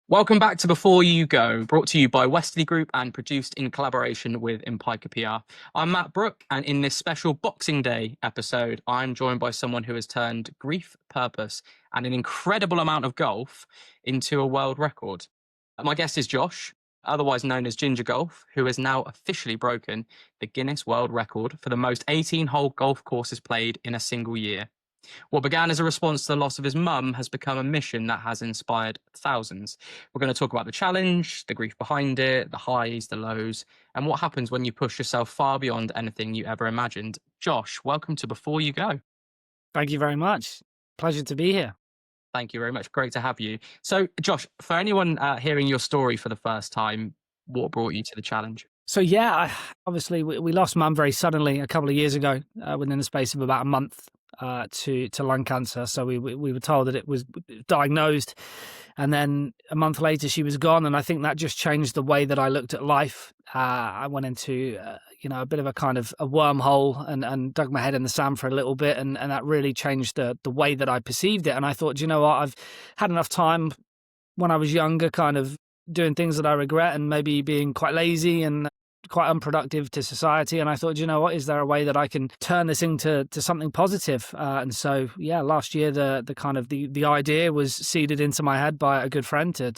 Welcome back to Before You Go, brought to you by Westerly Group and produced in collaboration with Empika PR. I'm Matt Brook, and in this special Boxing Day episode, I'm joined by someone who has turned grief, purpose, and an incredible amount of golf into a world record. My guest is Josh, otherwise known as Ginger Golf, who has now officially broken the Guinness World Record for the most 18-hole golf courses played in a single year. What began as a response to the loss of his mum has become a mission that has inspired thousands. We're going to talk about the challenge, the grief behind it, the highs, the lows, and what happens when you push yourself far beyond anything you ever imagined. Josh, welcome to Before You Go. Thank you very much. Pleasure to be here. Thank you very much. Great to have you. So, Josh, for anyone hearing your story for the first time, what brought you to the challenge? So obviously we lost mum very suddenly a couple of years ago, within the space of about a month, to lung cancer. So we were told that it was diagnosed, and then a month later she was gone. And I think that just changed the way that I looked at life. I went into a bit of a kind of a wormhole and dug my head in the sand for a little bit, and that really changed the way that I perceived it. And I thought, you know what, I've had enough time when I was younger, kind of doing things that I regret and maybe being quite lazy and quite unproductive to society. And I thought, you know what, is there a way that I can turn this into something positive? And so, last year, the idea was seeded into my head by a good friend to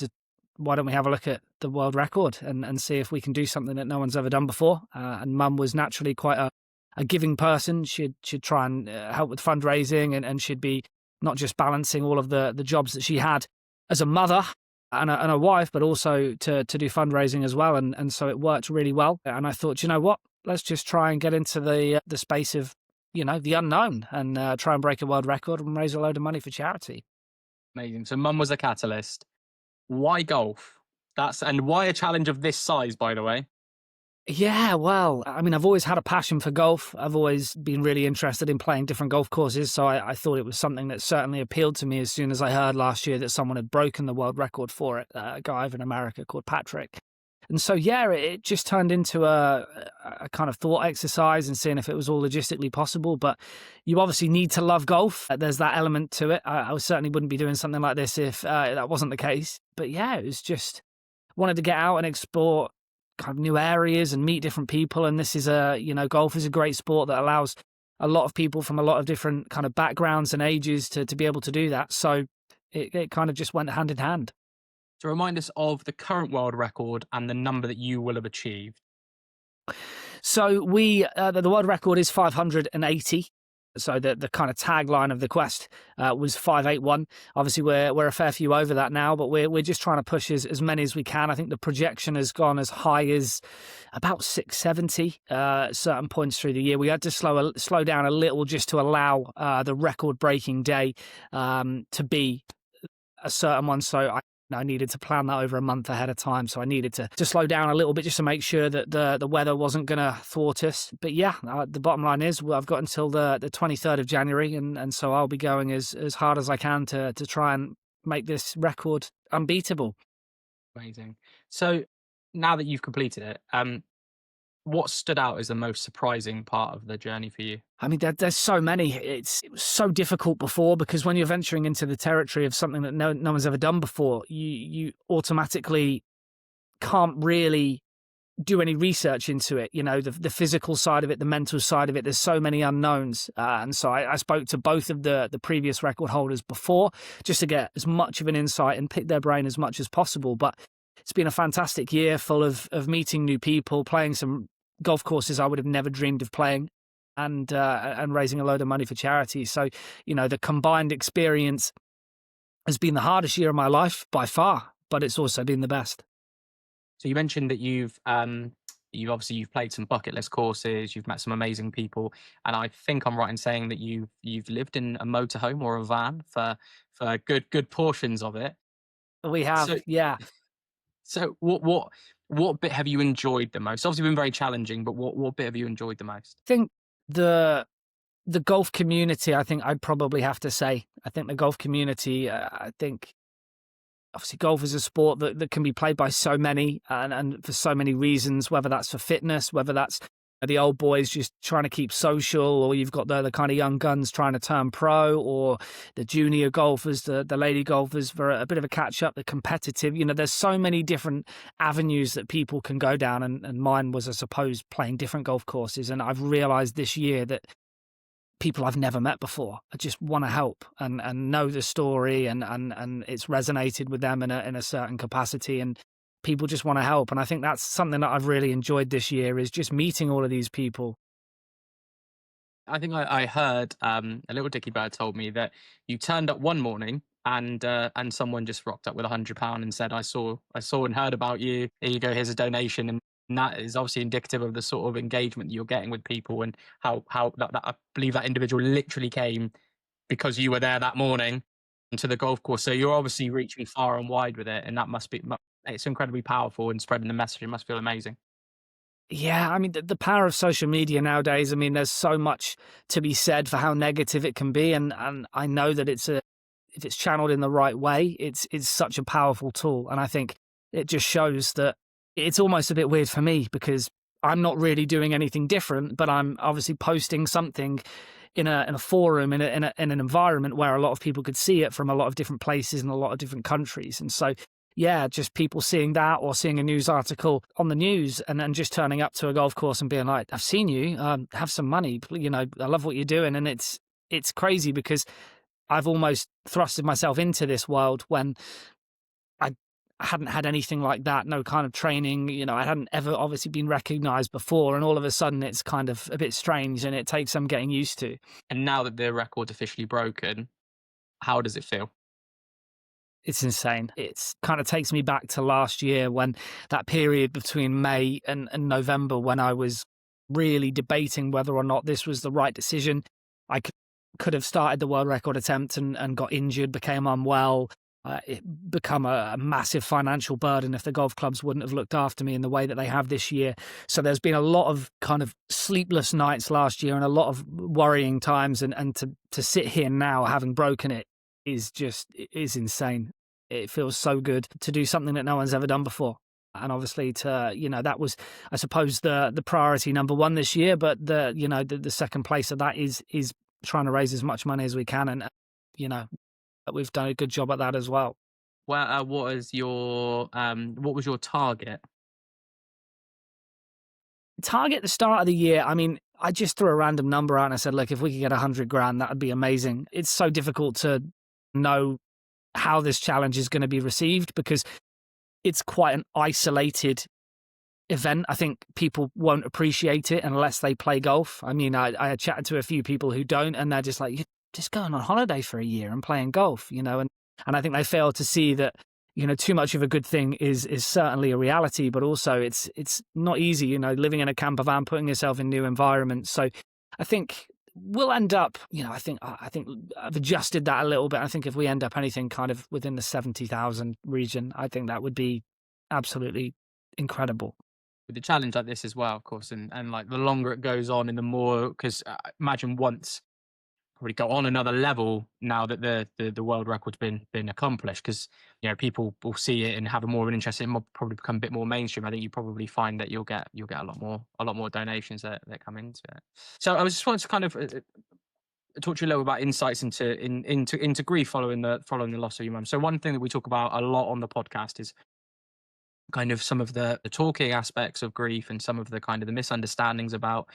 why don't we have a look at the world record and see if we can do something that no one's ever done before. And mum was naturally quite a giving person. She'd try and help with fundraising, and she'd be not just balancing all of the jobs that she had as a mother and a wife, but also to do fundraising as well. And so it worked really well. And I thought, you know what, let's just try and get into the space of, the unknown and try and break a world record and raise a load of money for charity. Amazing. So, mum was a catalyst. Why golf? And why a challenge of this size, by the way? Yeah, well, I mean, I've always had a passion for golf. I've always been really interested in playing different golf courses. So I thought it was something that certainly appealed to me as soon as I heard last year that someone had broken the world record for it, a guy over in America called Patrick. And so, it just turned into a kind of thought exercise and seeing if it was all logistically possible. But you obviously need to love golf. There's that element to it. I certainly wouldn't be doing something like this if that wasn't the case. But it was just wanted to get out and explore kind of new areas and meet different people. And this is golf is a great sport that allows a lot of people from a lot of different kind of backgrounds and ages to be able to do that. So it kind of just went hand in hand. To remind us of the current world record and the number that you will have achieved. So the world record is 580. So the kind of tagline of the quest was 581. Obviously, we're a fair few over that now, but we're just trying to push as many as we can. I think the projection has gone as high as about 670 at certain points through the year. We had to slow down a little just to allow the record-breaking day to be a certain one. So I needed to plan that over a month ahead of time. So I needed to slow down a little bit just to make sure that the weather wasn't going to thwart us. But the bottom line is I've got until the 23rd of January. And so I'll be going as hard as I can to try and make this record unbeatable. Amazing. So now that you've completed it, what stood out as the most surprising part of the journey for you? I mean, there's so many. It was so difficult before because when you're venturing into the territory of something that no one's ever done before, you automatically can't really do any research into it. The physical side of it, the mental side of it. There's so many unknowns, and so I spoke to both of the previous record holders before just to get as much of an insight and pick their brain as much as possible. But it's been a fantastic year, full of meeting new people, playing some golf courses I would have never dreamed of playing, and raising a load of money for charity. So, the combined experience has been the hardest year of my life by far, but it's also been the best. So you mentioned that you've played some bucket list courses, you've met some amazing people, and I think I'm right in saying that you've lived in a motorhome or a van for good portions of it. We have, So, yeah. So what bit have you enjoyed the most? Obviously been very challenging, but what bit have you enjoyed the most? I think the golf community, I think I'd probably have to say. I think the golf community, I think obviously golf is a sport that can be played by so many and for so many reasons, whether that's for fitness, whether that's the old boys just trying to keep social, or you've got the kind of young guns trying to turn pro, or the junior golfers, the lady golfers for a bit of a catch up, the competitive. There's so many different avenues that people can go down, and mine was, I suppose, playing different golf courses. And I've realized this year that people I've never met before, I just want to help and know the story, and it's resonated with them in a certain capacity, and people just want to help. And I think that's something that I've really enjoyed this year, is just meeting all of these people. I think I heard a little dicky bird told me that you turned up one morning and someone just rocked up with £100 and said, I saw and heard about you. Here you go, here's a donation. And that is obviously indicative of the sort of engagement that you're getting with people, and how that I believe that individual literally came because you were there that morning to the golf course. So you're obviously reaching far and wide with it, and that must be, it's incredibly powerful in spreading the message. It must feel amazing. Yeah, I mean, the power of social media nowadays, I mean, there's so much to be said for how negative it can be. And I know that if it's channeled in the right way, it's such a powerful tool. And I think it just shows that it's almost a bit weird for me, because I'm not really doing anything different, but I'm obviously posting something in a forum, in an environment where a lot of people could see it from a lot of different places and a lot of different countries. And so, yeah, just people seeing that, or seeing a news article on the news, and then just turning up to a golf course and being like, I've seen you, have some money, I love what you're doing. And it's crazy, because I've almost thrusted myself into this world when I hadn't had anything like that, no kind of training. I hadn't ever obviously been recognized before, and all of a sudden it's kind of a bit strange, and it takes some getting used to. And now that the record's officially broken, how does it feel? It's insane. It's kind of takes me back to last year, when that period between May and November, when I was really debating whether or not this was the right decision. I could have started the world record attempt and got injured, became unwell, it become a massive financial burden if the golf clubs wouldn't have looked after me in the way that they have this year. So there's been a lot of kind of sleepless nights last year, and a lot of worrying times, and to sit here now having broken it is insane. It feels so good to do something that no one's ever done before. And obviously that was, I suppose, the priority number one this year. But the second place of that is trying to raise as much money as we can. And, we've done a good job at that as well. Well, what was your target? Target at the start of the year, I mean, I just threw a random number out and I said, look, if we could get 100 grand, that would be amazing. It's so difficult to know how this challenge is going to be received, because it's quite an isolated event. I think people won't appreciate it unless they play golf. I mean, I chatted to a few people who don't, and they're just like, you're just going on holiday for a year and playing golf, and I think they fail to see that, too much of a good thing is certainly a reality, but also it's not easy, living in a camper van, putting yourself in new environments. So I think we'll end up, I think I've adjusted that a little bit. I think if we end up anything kind of within the 70,000 region, I think that would be absolutely incredible. With a challenge like this as well, of course, and like the longer it goes on, and the more, because imagine once probably go on another level now that the world record's been accomplished, because people will see it and have a more of an interest. It will probably become a bit more mainstream. I think you probably find that you'll get a lot more donations that come into it. So I was just wanting to kind of talk to you a little about insights into grief following the loss of your mum. So one thing that we talk about a lot on the podcast is kind of some of the talking aspects of grief, and some of the kind of the misunderstandings about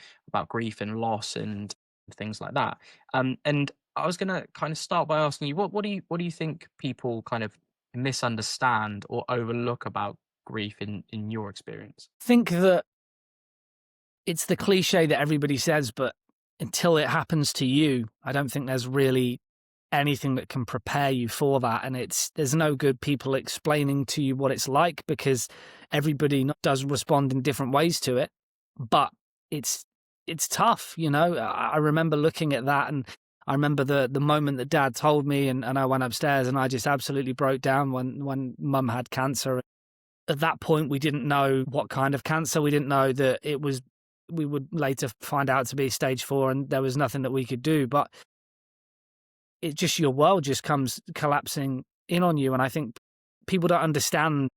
grief and loss and things like that. And I was going to kind of start by asking you, what do you think people kind of misunderstand or overlook about grief in your experience? I think that it's the cliche that everybody says, but until it happens to you, I don't think there's really anything that can prepare you for that. And there's no good people explaining to you what it's like, because everybody does respond in different ways to it. But it's tough, I remember looking at that, and I remember the moment that Dad told me, and I went upstairs and I just absolutely broke down when Mum had cancer. At that point, we didn't know what kind of cancer. We didn't know that we would later find out to be stage 4, and there was nothing that we could do. But it just, your world just comes collapsing in on you. And I think people don't understand,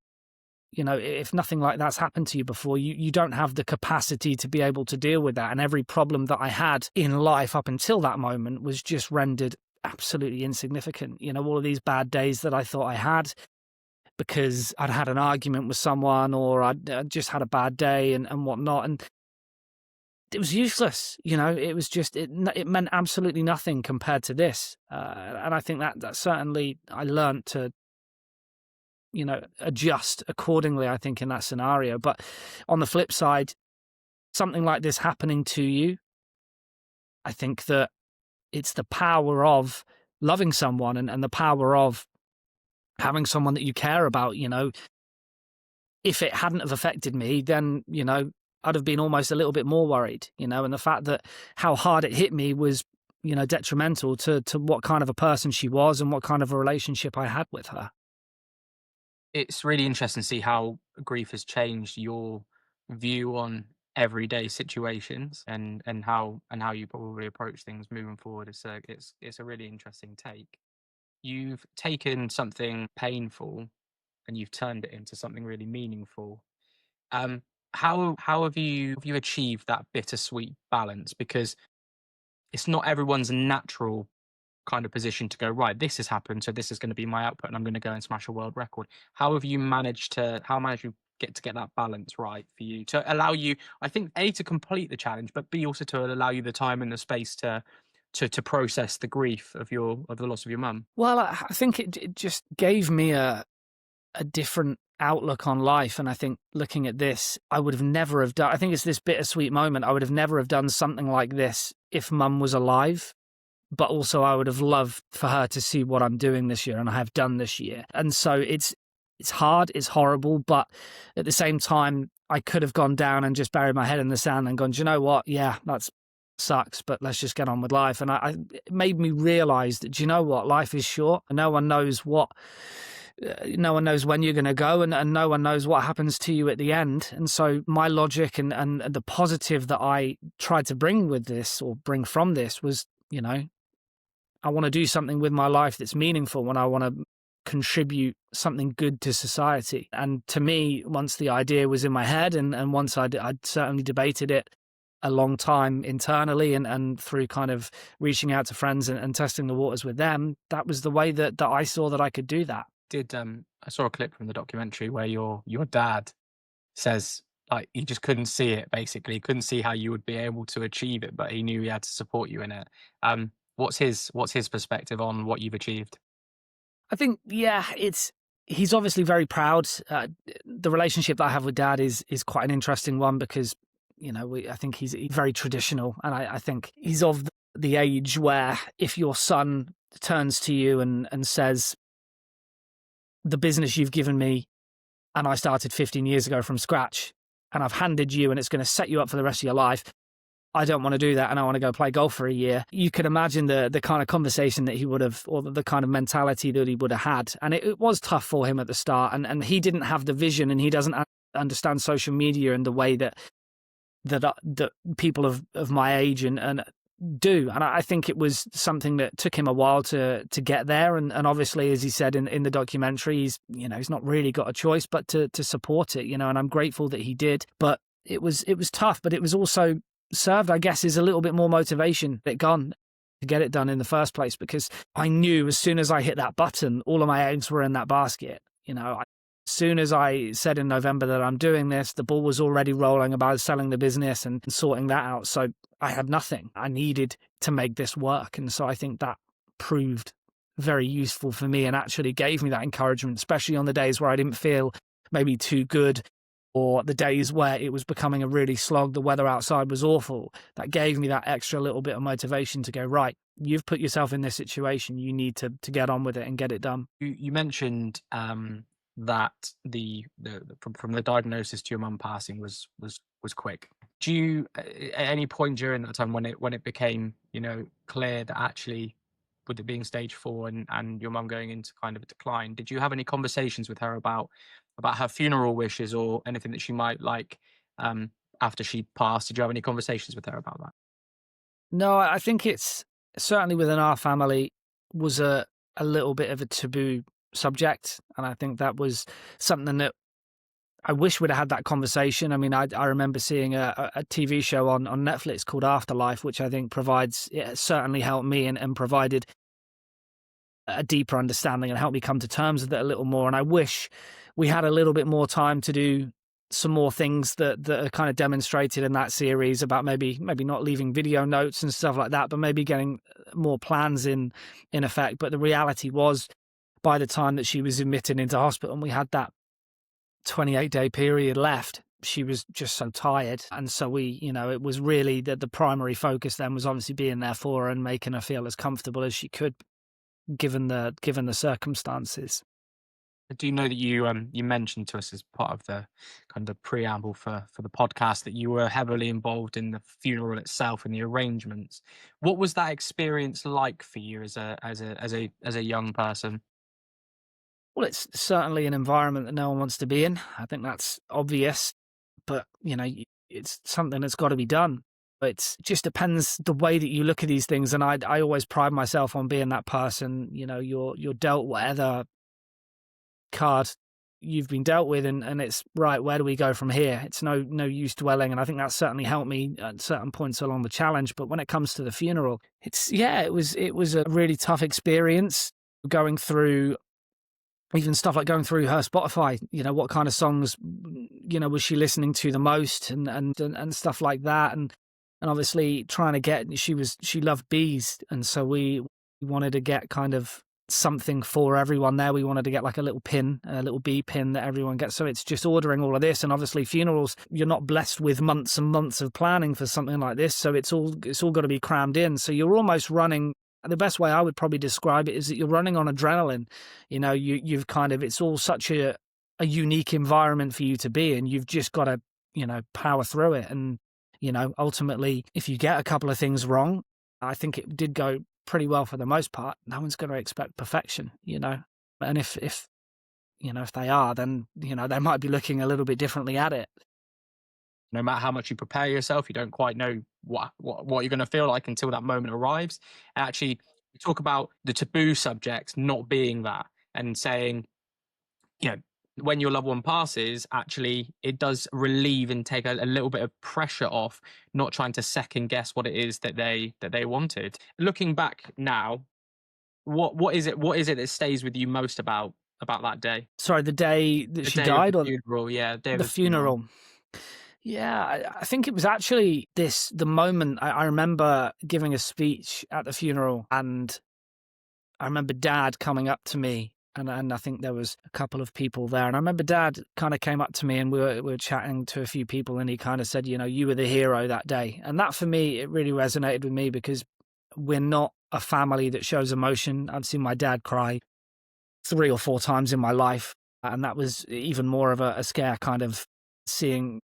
you know, if nothing like that's happened to you before, you don't have the capacity to be able to deal with that. And every problem that I had in life up until that moment was just rendered absolutely insignificant. You know, all of these bad days that I thought I had because I'd had an argument with someone, or I'd just had a bad day and whatnot. And it was useless. You know, it was just, it meant absolutely nothing compared to this. And I think that certainly I learned to, you know, adjust accordingly, I think, in that scenario. But on the flip side, something like this happening to you, I think that it's the power of loving someone and the power of having someone that you care about. You know, if it hadn't have affected me, then, you know, I'd have been almost a little bit more worried, you know, and the fact that how hard it hit me was, you know, detrimental to what kind of a person she was and what kind of a relationship I had with her. It's really interesting to see how grief has changed your view on everyday situations and how you probably approach things moving forward. It's a really interesting take. You've taken something painful and you've turned it into something really meaningful. Um, how have you achieved that bittersweet balance? Because it's not everyone's natural kind of position to go, right, this has happened, so this is going to be my output, and I'm going to go and smash a world record. How managed you get that balance right for you to allow you, I think, A, to complete the challenge, but B, also to allow you the time and the space to process the grief of the loss of your mum? Well, I think it just gave me a different outlook on life. And I think looking at this, I would have never have done, I think it's this bittersweet moment. I would have never have done something like this if mum was alive. But also I would have loved for her to see what I'm doing this year and I have done this year. And so it's hard, it's horrible, but at the same time, I could have gone down and just buried my head in the sand and gone, do you know what? Yeah, that's sucks, but let's just get on with life. And it made me realize that, do you know what? Life is short. No one knows no one knows when you're going to go, and no one knows what happens to you at the end. And so my logic and the positive that I tried to bring with this, or bring from this, was, you know, I want to do something with my life that's meaningful, and I want to contribute something good to society. And to me, once the idea was in my head, and once I'd certainly debated it a long time internally and through kind of reaching out to friends and testing the waters with them, that was the way that I saw that I could do that. I saw a clip from the documentary where your dad says, like, he just couldn't see it, basically. He couldn't see how you would be able to achieve it, but he knew he had to support you in it. What's his perspective on what you've achieved? I think, yeah, he's obviously very proud. The relationship that I have with dad is quite an interesting one because, you know, I think he's very traditional, and I think he's of the age where if your son turns to you and says, the business you've given me, and I started 15 years ago from scratch, and I've handed you, and it's going to set you up for the rest of your life, I don't want to do that, and I want to go play golf for a year. You could imagine the kind of conversation that he would have, or the kind of mentality that he would have had. And it was tough for him at the start, and he didn't have the vision, and he doesn't understand social media in the way that people of my age and do. And I think it was something that took him a while to get there. And obviously, as he said in the documentary, he's not really got a choice but to support it, and I'm grateful that he did. But it was tough, but it was also served, I guess, is a little bit more motivation that gone to get it done in the first place, because I knew as soon as I hit that button, all of my eggs were in that basket. As soon as I said in November that I'm doing this, the ball was already rolling about selling the business and sorting that out. So I had nothing. I needed to make this work. And so I think that proved very useful for me and actually gave me that encouragement, especially on the days where I didn't feel maybe too good, or the days where it was becoming a really slog, the weather outside was awful. That gave me that extra little bit of motivation to go, right, you've put yourself in this situation. You need to get on with it and get it done. You mentioned that from the diagnosis to your mum passing was quick. Do you, at any point during that time when it became, clear that actually, with it being stage 4 and your mum going into kind of a decline, did you have any conversations with her about her funeral wishes or anything that she might like after she passed? Did you have any conversations with her about that? No, I think it's certainly within our family was a little bit of a taboo subject. And I think that was something that I wish we'd have had that conversation. I mean, I remember seeing a TV show on Netflix called Afterlife, which I think provides, it certainly helped me and provided a deeper understanding and helped me come to terms with it a little more. And I wish we had a little bit more time to do some more things that are kind of demonstrated in that series about maybe not leaving video notes and stuff like that, but maybe getting more plans in effect. But the reality was, by the time that she was admitted into hospital and we had that 28-day period left, she was just so tired. And so we, it was really that the primary focus then was obviously being there for her and making her feel as comfortable as she could, given the circumstances. I do know that you mentioned to us as part of the kind of preamble for the podcast that you were heavily involved in the funeral itself and the arrangements. What was that experience like for you as a young person? Well, it's certainly an environment that no one wants to be in. I think that's obvious, but it's something that's got to be done. It just depends the way that you look at these things, and I always pride myself on being that person. You're dealt whatever card you've been dealt with, and it's right, where do we go from here? It's no use dwelling, and I think that certainly helped me at certain points along the challenge. But when it comes to the funeral, it was a really tough experience going through. Even stuff like going through her Spotify, what kind of songs, was she listening to the most, and stuff like that, and obviously trying to get. She loved bees, and so we wanted to get kind of something for everyone there. We wanted to get like a little pin, a little bee pin that everyone gets. So it's just ordering all of this, and obviously funerals, you're not blessed with months and months of planning for something like this, so it's all got to be crammed in. So you're almost running. The best way I would probably describe it is that you're running on adrenaline. You've kind of, it's all such a unique environment for you to be in. You've just got to, power through it. And, ultimately, if you get a couple of things wrong, I think it did go pretty well for the most part. No one's going to expect perfection, and if they are, then, they might be looking a little bit differently at it. No matter how much you prepare yourself, you don't quite know what you're going to feel like until that moment arrives. And actually, you talk about the taboo subjects not being that, and saying, when your loved one passes, actually, it does relieve and take a little bit of pressure off, not trying to second guess what it is that they wanted. Looking back now, what is it that stays with you most about that day? Sorry, the day that she died, or the funeral? Yeah, the funeral. Yeah, I think it was actually the moment. I remember giving a speech at the funeral, and I remember Dad coming up to me, and I think there was a couple of people there, and I remember Dad kind of came up to me, and we were chatting to a few people, and he kind of said, you were the hero that day. And that, for me, it really resonated with me, because we're not a family that shows emotion. I've seen my dad cry 3 or 4 times in my life, and that was even more of a scare, kind of seeing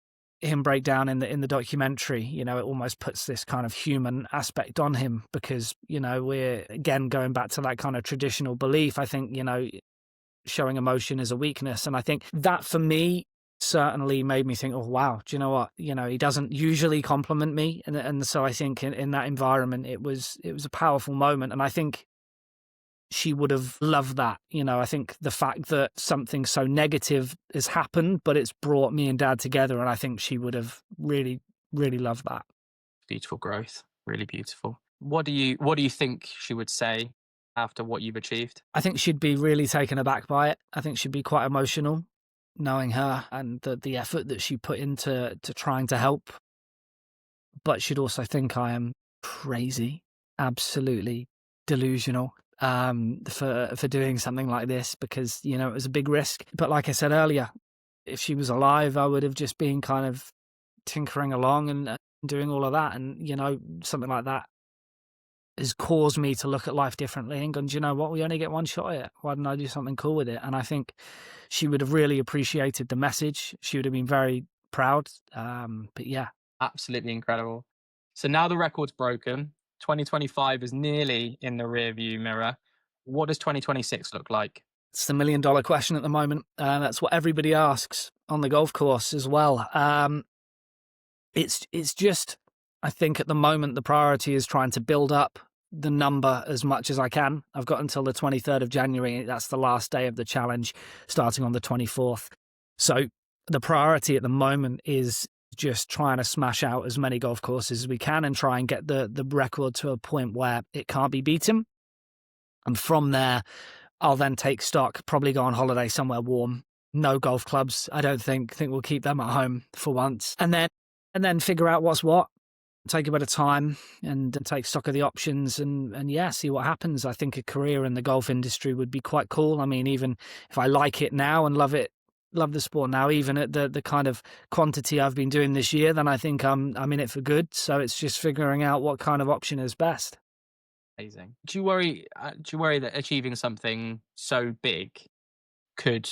him break down in the documentary. It almost puts this kind of human aspect on him, because we're again going back to that kind of traditional belief. I think showing emotion is a weakness, and I think that, for me, certainly made me think, oh wow, do you know what, he doesn't usually compliment me, and so I think in that environment it was a powerful moment. And I think she would have loved that. I think the fact that something so negative has happened, but it's brought me and Dad together, and I think she would have really, really loved that. Beautiful growth, really beautiful. What do you think she would say after what you've achieved? I think she'd be really taken aback by it. I think she'd be quite emotional, knowing her and the effort that she put into trying to help. But she'd also think I am crazy, absolutely delusional, for doing something like this, because it was a big risk. But like I said earlier, if she was alive, I would have just been kind of tinkering along and doing all of that, and something like that has caused me to look at life differently and gone, do you know what, we only get one shot at it, why didn't I do something cool with it? And I think she would have really appreciated the message. She would have been very proud. But yeah, absolutely incredible. So now the record's broken. 2025 is nearly in the rearview mirror. What does 2026 look like? It's the $1 million question at the moment. That's what everybody asks on the golf course as well. It's just, I think at the moment the priority is trying to build up the number as much as I can. I've got until the 23rd of January. That's the last day of the challenge, starting on the 24th. So the priority at the moment is just trying to smash out as many golf courses as we can and try and get the record to a point where it can't be beaten. And from there, I'll then take stock, probably go on holiday somewhere warm. No golf clubs. I don't think we'll keep them at home for once. And then figure out what's what. Take a bit of time and take stock of the options and yeah, see what happens. I think a career in the golf industry would be quite cool. I mean, even if I like it now and love the sport now, even at the kind of quantity I've been doing this year, then I think I'm in it for good. So it's just figuring out what kind of option is best. Amazing. Do you worry that achieving something so big could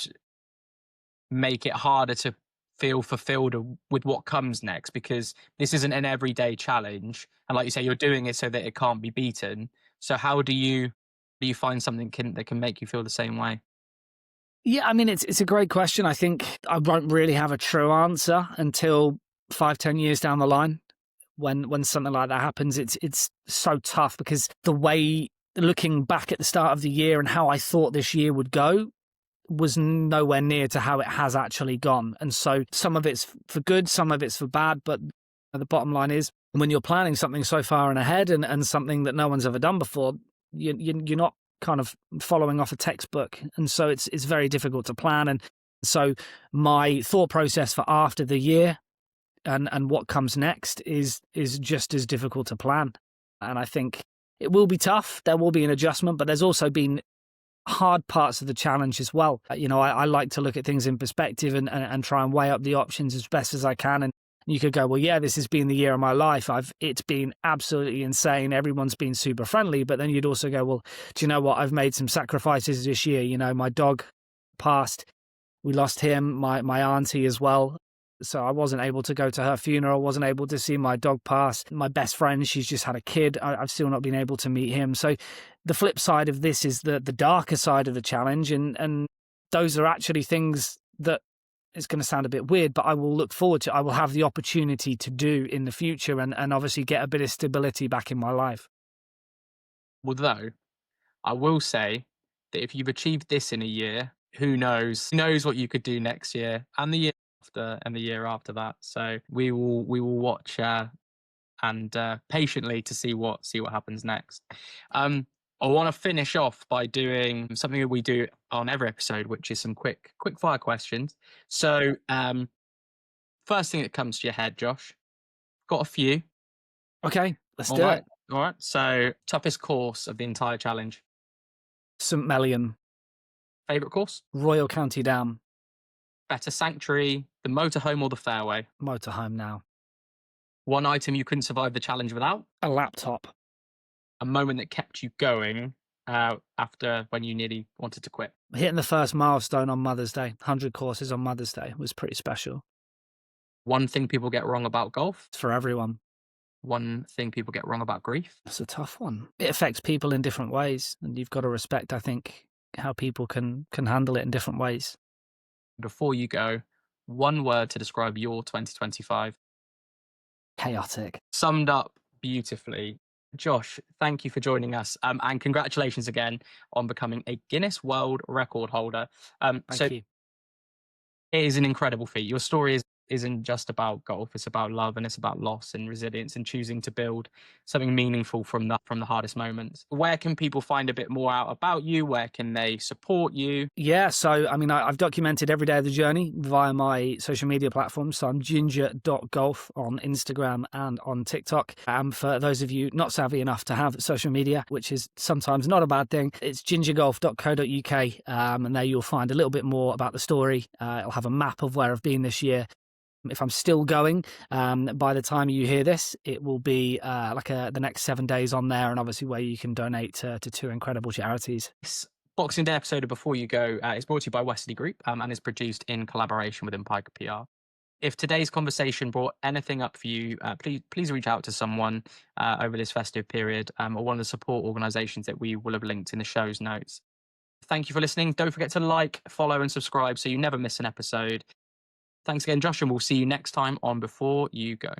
make it harder to feel fulfilled with what comes next? Because this isn't an everyday challenge, and like you say, you're doing it so that it can't be beaten. So how do you find something that can make you feel the same way? Yeah, I mean, it's a great question. I think I won't really have a true answer until 5-10 years down the line. When something like that happens, it's so tough because the way, looking back at the start of the year and how I thought this year would go was nowhere near to how it has actually gone. And so some of it's for good, some of it's for bad. But the bottom line is, when you're planning something so far in ahead and something that no one's ever done before, you're not kind of following off a textbook. And so it's very difficult to plan. And so my thought process for after the year and what comes next is just as difficult to plan. And I think it will be tough. There will be an adjustment, but there's also been hard parts of the challenge as well. I like to look at things in perspective and try and weigh up the options as best as I can. And you could go, well, yeah, this has been the year of my life. It's been absolutely insane. Everyone's been super friendly. But then you'd also go, well, do you know what? I've made some sacrifices this year. My dog passed. We lost him, my auntie as well. So I wasn't able to go to her funeral, wasn't able to see my dog pass. My best friend, she's just had a kid. I've still not been able to meet him. So the flip side of this is the darker side of the challenge. And those are actually things that, it's going to sound a bit weird, but I will look forward to, I will have the opportunity to do in the future and obviously get a bit of stability back in my life. Although I will say that if you've achieved this in a year, who knows what you could do next year and the year after and the year after that. So we will watch and patiently to see what happens next. I want to finish off by doing something that we do on every episode, which is some quick fire questions. So first thing that comes to your head, Josh, got a few. Okay, let's do it. All right. So toughest course of the entire challenge. St. Melian. Favorite course? Royal County Down. Better sanctuary, the motorhome or the fairway? Motorhome now. One item you couldn't survive the challenge without? A laptop. A moment that kept you going after when you nearly wanted to quit? Hitting the first milestone on Mother's Day, 100 courses on Mother's Day, was pretty special. One thing people get wrong about golf? It's for everyone. One thing people get wrong about grief? It's a tough one. It affects people in different ways, and you've got to respect, I think, how people can handle it in different ways. Before you go, one word to describe your 2025. Chaotic. Summed up beautifully. Josh, thank you for joining us, and congratulations again on becoming a Guinness World Record holder. Thank you. It is an incredible feat. Your story isn't just about golf; it's about love, and it's about loss and resilience, and choosing to build something meaningful from the hardest moments. Where can people find a bit more out about you? Where can they support you? Yeah, so I mean, I've documented every day of the journey via my social media platforms. So I'm ginger.golf on Instagram and on TikTok. And for those of you not savvy enough to have social media, which is sometimes not a bad thing, it's gingergolf.co.uk. And there you'll find a little bit more about the story. I'll have a map of where I've been this year. If I'm still going, by the time you hear this, it will be the next 7 days on there, and obviously where you can donate to two incredible charities. This Boxing Day episode of Before You Go is brought to you by Wesley Group and is produced in collaboration with Empire PR. If today's conversation brought anything up for you, please reach out to someone over this festive period or one of the support organisations that we will have linked in the show's notes. Thank you for listening. Don't forget to like, follow and subscribe so you never miss an episode. Thanks again, Josh, and we'll see you next time on Before You Go.